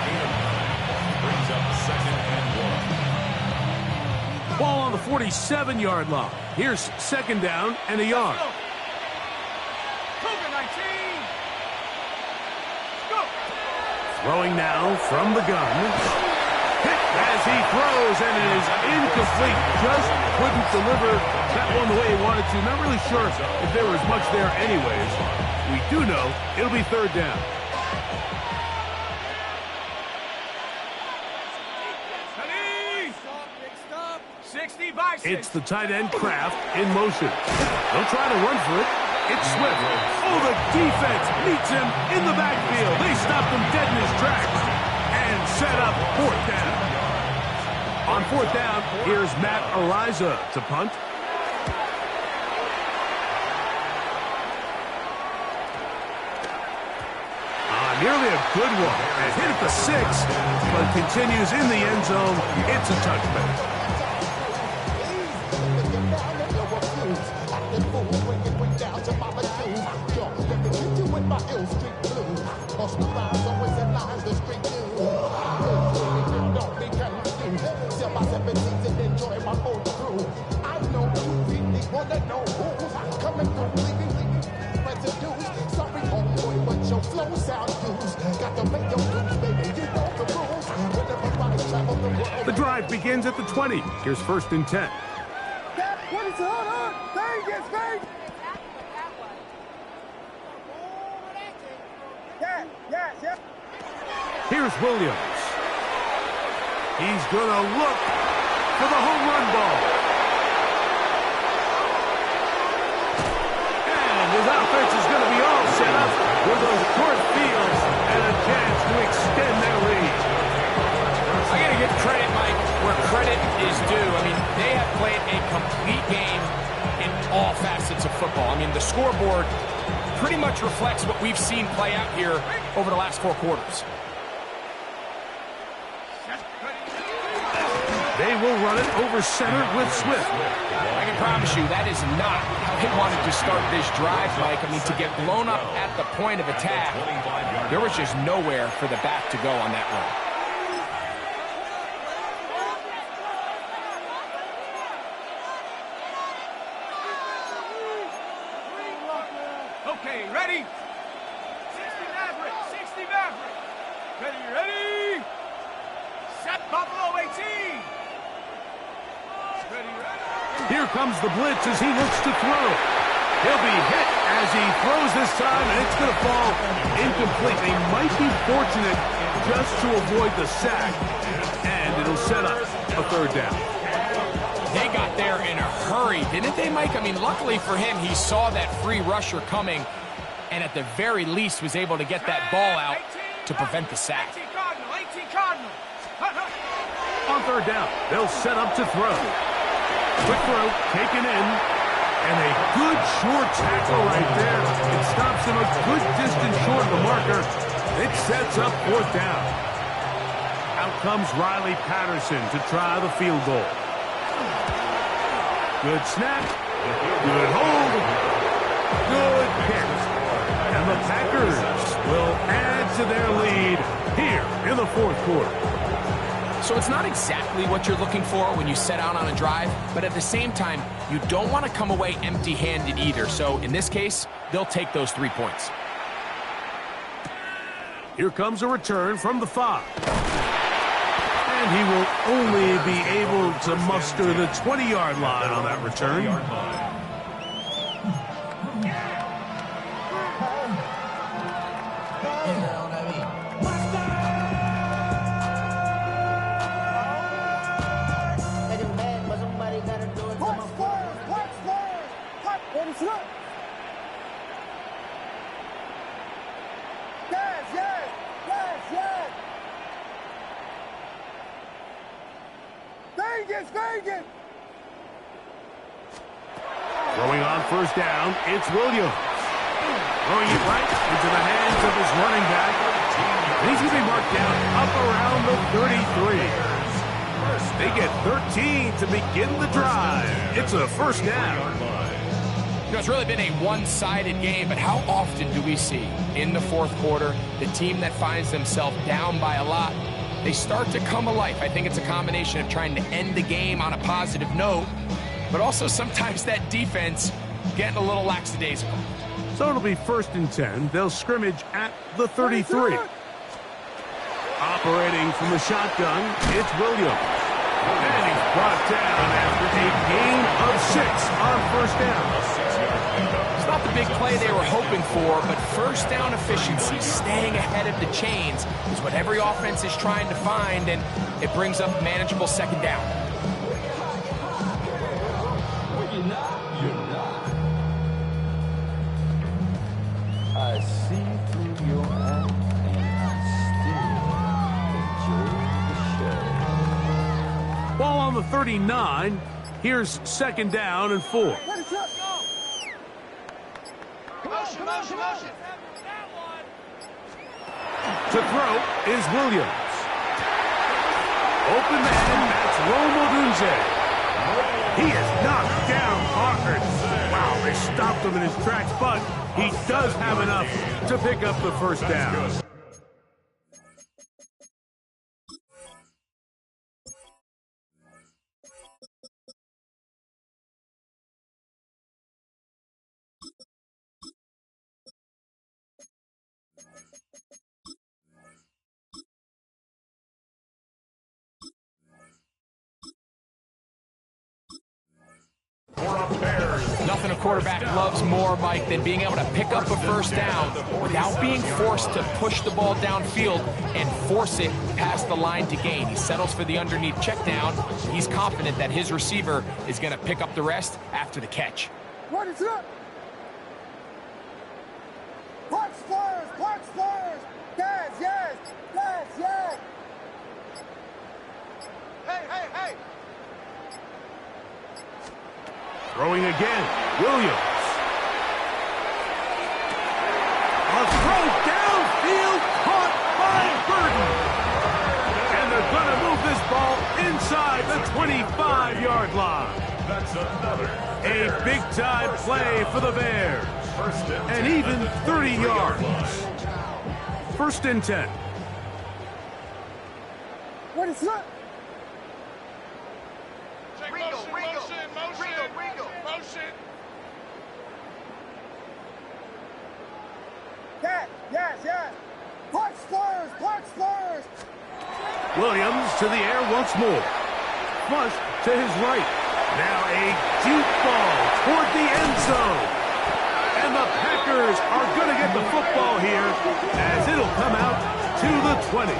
Brings up 2nd and 1. Ball on the 47-yard line. Here's 2nd down and a yard. Throwing now from the gun. Hit as he throws, and it is incomplete. Just couldn't deliver that one the way he wanted to. Not really sure if there was much there anyways. We do know it'll be 3rd down. It's the tight end Kraft in motion. They'll try to run for it. It's Swift. Oh, the defense meets him in the backfield. They stopped him dead in his tracks and set up 4th down. On 4th down, here's Matt Ariza to punt. Nearly a good one. And hit at the 6, but continues in the end zone. It's a touchback. The drive begins at the 20. Here's 1st and 10. Here's Williams. He's going to look for the home run ball. And his offense is going to be all set up with those short fields and a chance to extend their lead. I got to give credit, Mike, where credit is due. I mean, they have played a complete game in all facets of football. I mean, the scoreboard pretty much reflects what we've seen play out here over the last 4 quarters. They will run it over center with Swift. I can promise you that is not how they wanted to start this drive, Mike. I mean, to get blown up at the point of attack, there was just nowhere for the back to go on that run. Okay, ready? 60 Maverick, 60 Maverick. Ready? Set Buffalo 18. Ready? Here comes the blitz as he looks to throw. He'll be hit as he throws this time, and it's going to fall incomplete. They might be fortunate just to avoid the sack, and it'll set up a third down. They got there in a hurry, didn't they, Mike? I mean, luckily for him, he saw that free rusher coming, and at the very least was able to get that ball out to prevent the sack. 18 Cardinal. On third down, they'll set up to throw. Quick throw, taken in, and a good short tackle right there. It stops him a good distance short of the marker. It sets up fourth down. Out comes Riley Patterson to try the field goal. Good snap, good hold, good kick. And the Packers will add to their lead here in the fourth quarter. So it's not exactly what you're looking for when you set out on a drive, but at the same time, you don't want to come away empty-handed either. So in this case, they'll take those 3 points. Here comes a return from the 5. And he will only be able to muster the 20-yard line on that return. Throwing on first down, it's Williams. Throwing it right into the hands of his running back. And he's going to be marked down up around the 33. They get 13 to begin the drive. It's a first down. You know, it's really been a one-sided game, but how often do we see in the fourth quarter the team that finds themselves down by a lot, they start to come alive? I think it's a combination of trying to end the game on a positive note, but also sometimes that defense getting a little lackadaisical. So it'll be 1st and 10. They'll scrimmage at the 33. Operating from the shotgun, it's Williams. And he's brought down after a gain of 6 on first down. It's not the big play they were hoping for, but first down efficiency, staying ahead of the chains, is what every offense is trying to find, and it brings up manageable second down. I see through your act, and I still enjoy the show. Ball on the 39. Here's 2nd down and 4. Motion. To throw is Williams. Open man, that's Rome Odunze. He is knocked down hard. Wow, they stopped him in his tracks, but he does have enough to pick up the first down. Nothing a quarterback loves more, Mike, than being able to pick up a first down without being forced to push the ball downfield and force it past the line to gain. He settles for the underneath check down. He's confident that his receiver is going to pick up the rest after the catch. What is up? Punch squares! Yes! Hey! Throwing again, Williams. A throw downfield caught by Burton. And they're going to move this ball inside the 5-yard line. That's another. A big-time play for the Bears. And even 30 yards. 1st and 10. What is that? Yes. Punch Spurs. Williams to the air once more. Flush to his right. Now a deep ball toward the end zone. And the Packers are going to get the football here as it'll come out to the 20.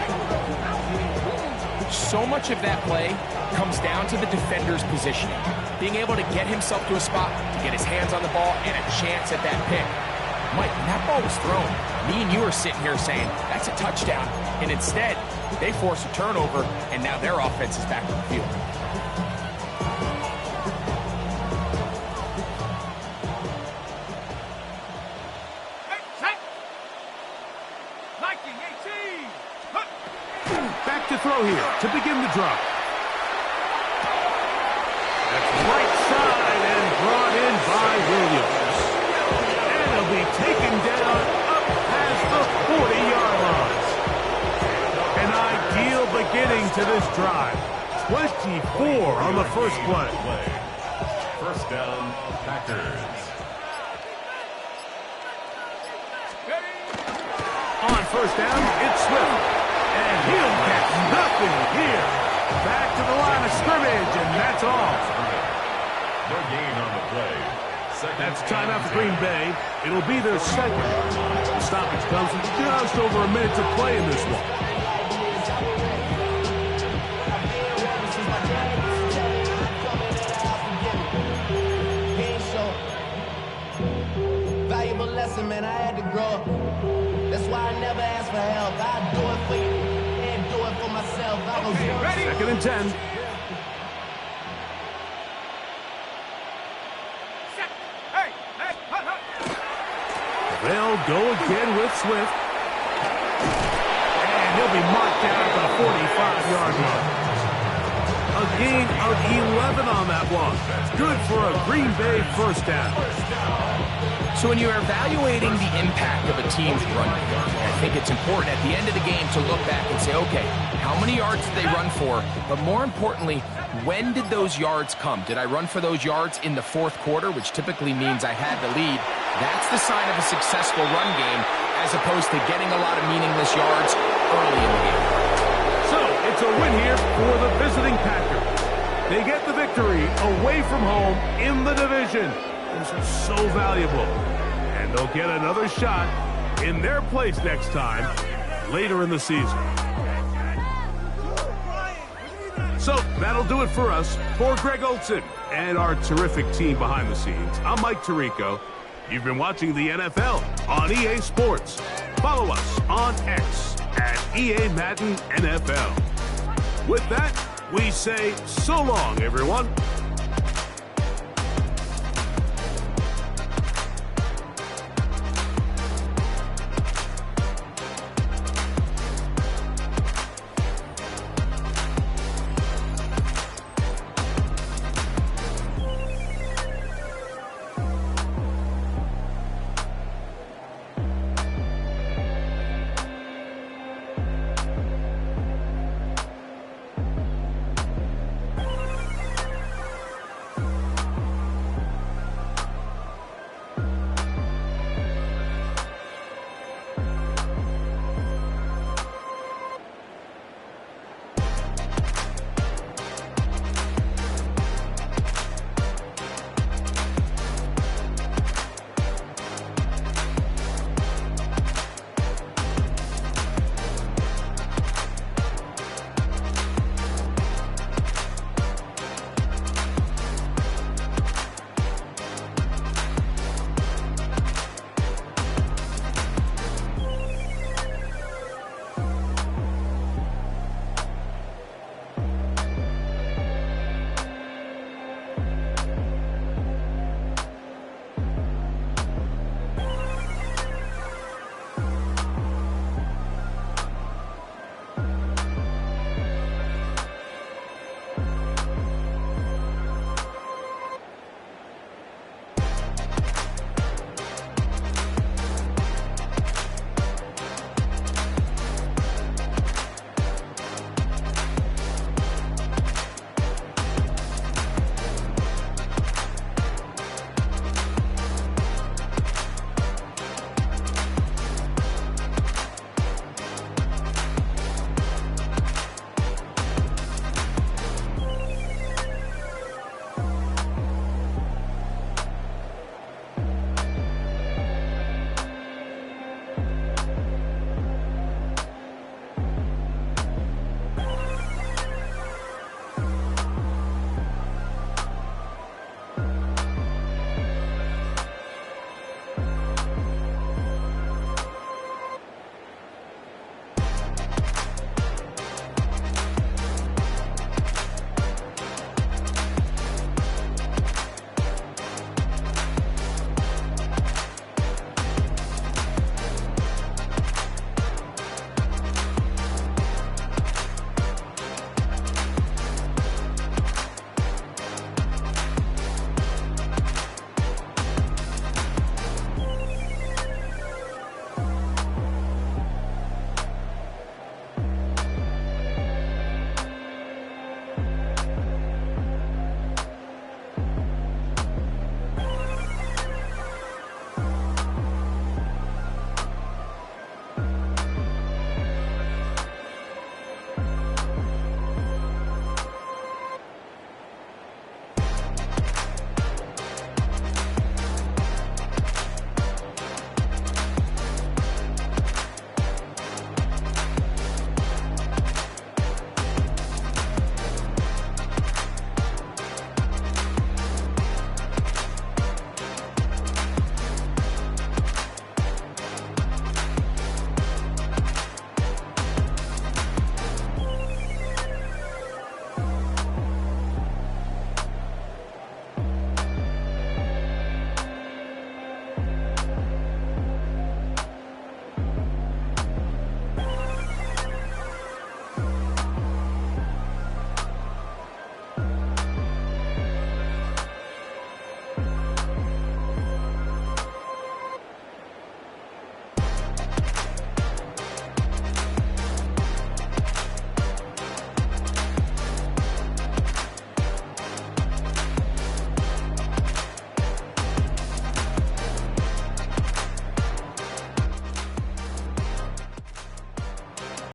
So much of that play comes down to the defender's positioning. Being able to get himself to a spot, to get his hands on the ball, and a chance at that pick. Mike, when that ball was thrown, me and you are sitting here saying, that's a touchdown. And instead, they force a turnover, and now their offense is back on the field. Back to throw here to begin the drive. That's right side and brought in by Williams. And he'll be taken down up past the 40-yard line. An ideal beginning to this drive. 24 on the first play. First down, Packers. On first down, it's Swift. And he'll get nothing here. Back to the line of scrimmage, and that's all. No gain on the play. That's timeout for Green Bay. It'll be their second. The stoppage comes with just over a minute to play in this one. Valuable lesson, man. I had to grow up. That's why I never ask for help. I do it for you and do it for myself. Second and 10. They'll go again with Swift. And he'll be marked down at the 45-yard line. A gain of 11 on that one. Good for a Green Bay first down. So when you're evaluating the impact of a team's run game, I think it's important at the end of the game to look back and say, okay, how many yards did they run for? But more importantly, when did those yards come? Did I run for those yards in the fourth quarter, which typically means I had the lead? That's the sign of a successful run game, as opposed to getting a lot of meaningless yards early in the game. So it's a win here for the visiting Packers. They get the victory away from home in the division. This is so valuable. And they'll get another shot in their place next time later in the season. So that'll do it for us. For Greg Olson and our terrific team behind the scenes, I'm Mike Tirico. You've been watching the NFL on EA Sports. Follow us on X at EA Madden NFL. With that, we say so long, everyone.